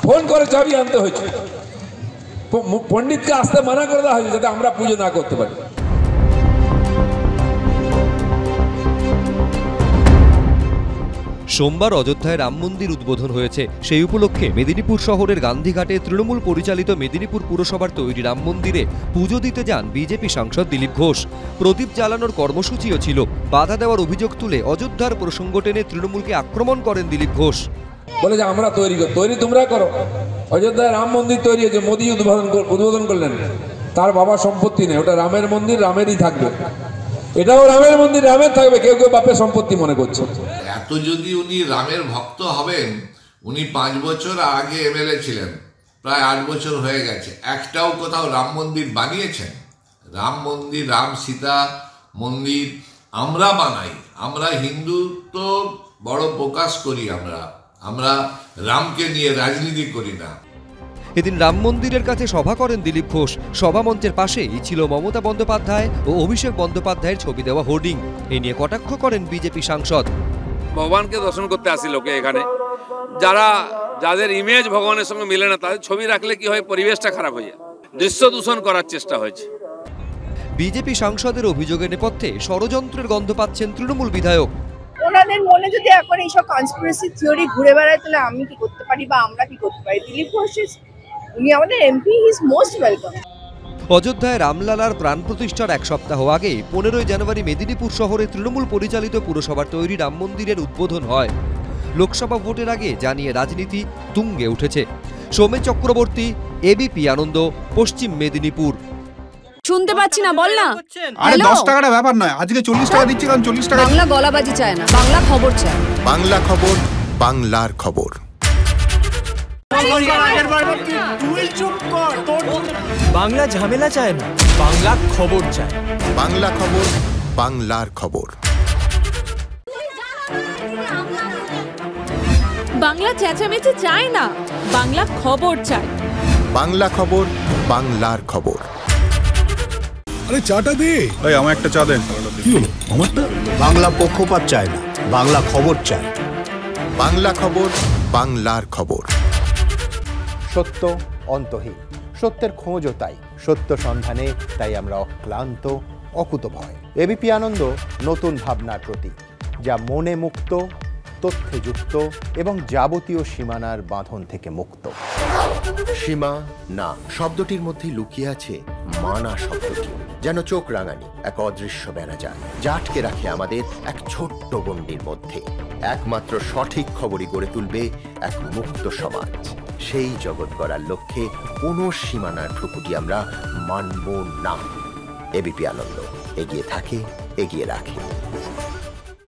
Phone করে চাবি আনতে হয়েছে, পণ্ডিতকে আসতে মানা করে দেওয়া হয়েছে যাতে আমরা পুজো না করতে পারি। সোমবার অযোধ্যায় রাম মন্দির উদ্বোধন হয়েছে। সেই উপলক্ষে মেদিনীপুর শহরের গান্ধীঘাটে তৃণমূল পরিচালিত মেদিনীপুর পুরসভার তৈরি রাম মন্দিরে পুজো দিতে যান বিজেপি সাংসদ দিলীপ ঘোষ। প্রদীপ জ্বালানোর কর্মসূচিও ছিল। বাধা দেওয়ার অভিযোগ তুলে অযোধ্যার প্রসঙ্গ টেনে তৃণমূলকে আক্রমণ করেন দিলীপ ঘোষ। বলে যে আমরা তৈরি তোমরা করো। অযোধ্যায় রাম মন্দির তৈরি হয়েছে, মোদী উদ্বোধন করলেন। তার বাবার সম্পত্তি নেই, ওটা রামের মন্দির, রামেরই থাকবে। এটাও রামের মন্দির, রামের থাকবে। কেউ কেউ বাপের সম্পত্তি মনে করছে। এত যদি উনি রামের ভক্ত হবেন, উনি 5 বছর আগে এমএলএ ছিলেন, প্রায় 8 বছর হয়ে গেছে, একটাও কোথাও রাম মন্দির বানিয়েছেন? রাম মন্দির, রাম সীতা মন্দির আমরা বানাই। আমরা হিন্দুত্ব বড় প্রকাশ করি। আমরা রামকে নিয়ে রাজনীতি করি না। এদিন রাম মন্দিরের কাছে সভা করেন দিলীপ ঘোষ। সভা মঞ্চের পাশেই ছিল মমতা বন্দ্যোপাধ্যায় ও অভিষেক বন্দ্যোপাধ্যায়ের ছবি দেওয়া হোর্ডিং। এ নিয়ে কটাক্ষ করেন বিজেপি সাংসদ। ভগবানকে দর্শন করতে আসি লোকে এখানে, যাদের ইমেজ ভগবানের সঙ্গে মিলে না, তাদের ছবি রাখলে কি হয়, পরিবেশটা খারাপ হয়ে যায়। দৃশ্য দূষণ করার চেষ্টা হয়েছে। বিজেপি সাংসদের অভিযোগের নেপথ্যে ষড়যন্ত্রের গন্ধ পাচ্ছেন তৃণমূল বিধায়ক। ওনাদের মনে যদি এখন এইসব কনস্পিরেসি থিওরি ঘুরে বেড়ায়, তাহলে আমি কি করতে পারি বা আমরা কি করতে পারি? দিলীপ ঘোষ, উনি আমাদের MP, he is most welcome. অযোধ্যায় রামলালার প্রাণ প্রতিষ্ঠার 1 সপ্তাহ আগে 15ই জানুয়ারি মেদিনীপুর শহরে তৃণমূল পরিচালিত পুরসভার তৈরি রাম মন্দিরের উদ্বোধন হয়। লোকসভা ভোটের আগে জানিয়ে রাজনীতি তুঙ্গে উঠেছে। সৌমেন চক্রবর্তী, এবিপি আনন্দ, পশ্চিম মেদিনীপুর। শুনতে পাচ্ছি না, বল না। আরে 10 টাকাটা ব্যাপার নয়, আজকে 40 টাকা দিচ্ছি, কারণ 40 টাকা। বাংলা গলাবাজি চায় না, বাংলা খবর চায়। বাংলা খবর, বাংলার খবর। বাংলা ঝামেলা চায় না, বাংলা খবর চায়। বাংলা খবর, বাংলার খবর। বাংলা চেঁচামেচি চায় না, বাংলা খবর চায়। বাংলা খবর, বাংলার খবর। আরে চাটা দে। এই আমার একটা চা দেন। কি হলো আমারটা? বাংলা পক্ষপাত চায় না, বাংলা খবর চায়। বাংলা খবর, বাংলার খবর। সত্য অন্তহীন, সত্যের খোঁজও তাই, সত্য সন্ধানে তাই আমরা অক্লান্ত, অকুতভয়। এবিপি আনন্দ নতুন ভাবনার প্রতীক, যা মনে মুক্ত, তথ্যে যুক্ত এবং যাবতীয় সীমানার বাঁধন থেকে মুক্ত। সীমা না শব্দটির মধ্যে লুকিয়ে আছে মানা শব্দটি, যেন চোখ রাঙানি এক অদৃশ্য বেড়াজাল, যা আটকে রাখে আমাদের এক ছোট্ট গণ্ডির মধ্যে। একমাত্র সঠিক খবরই গড়ে তুলবে এক মুক্ত সমাজ। সেই জগৎ গড়ার লক্ষ্যে কোনো সীমানার ঠুকুটি আমরা মানব না। এবিপি আনন্দ এগিয়ে থাকে, এগিয়ে রাখে।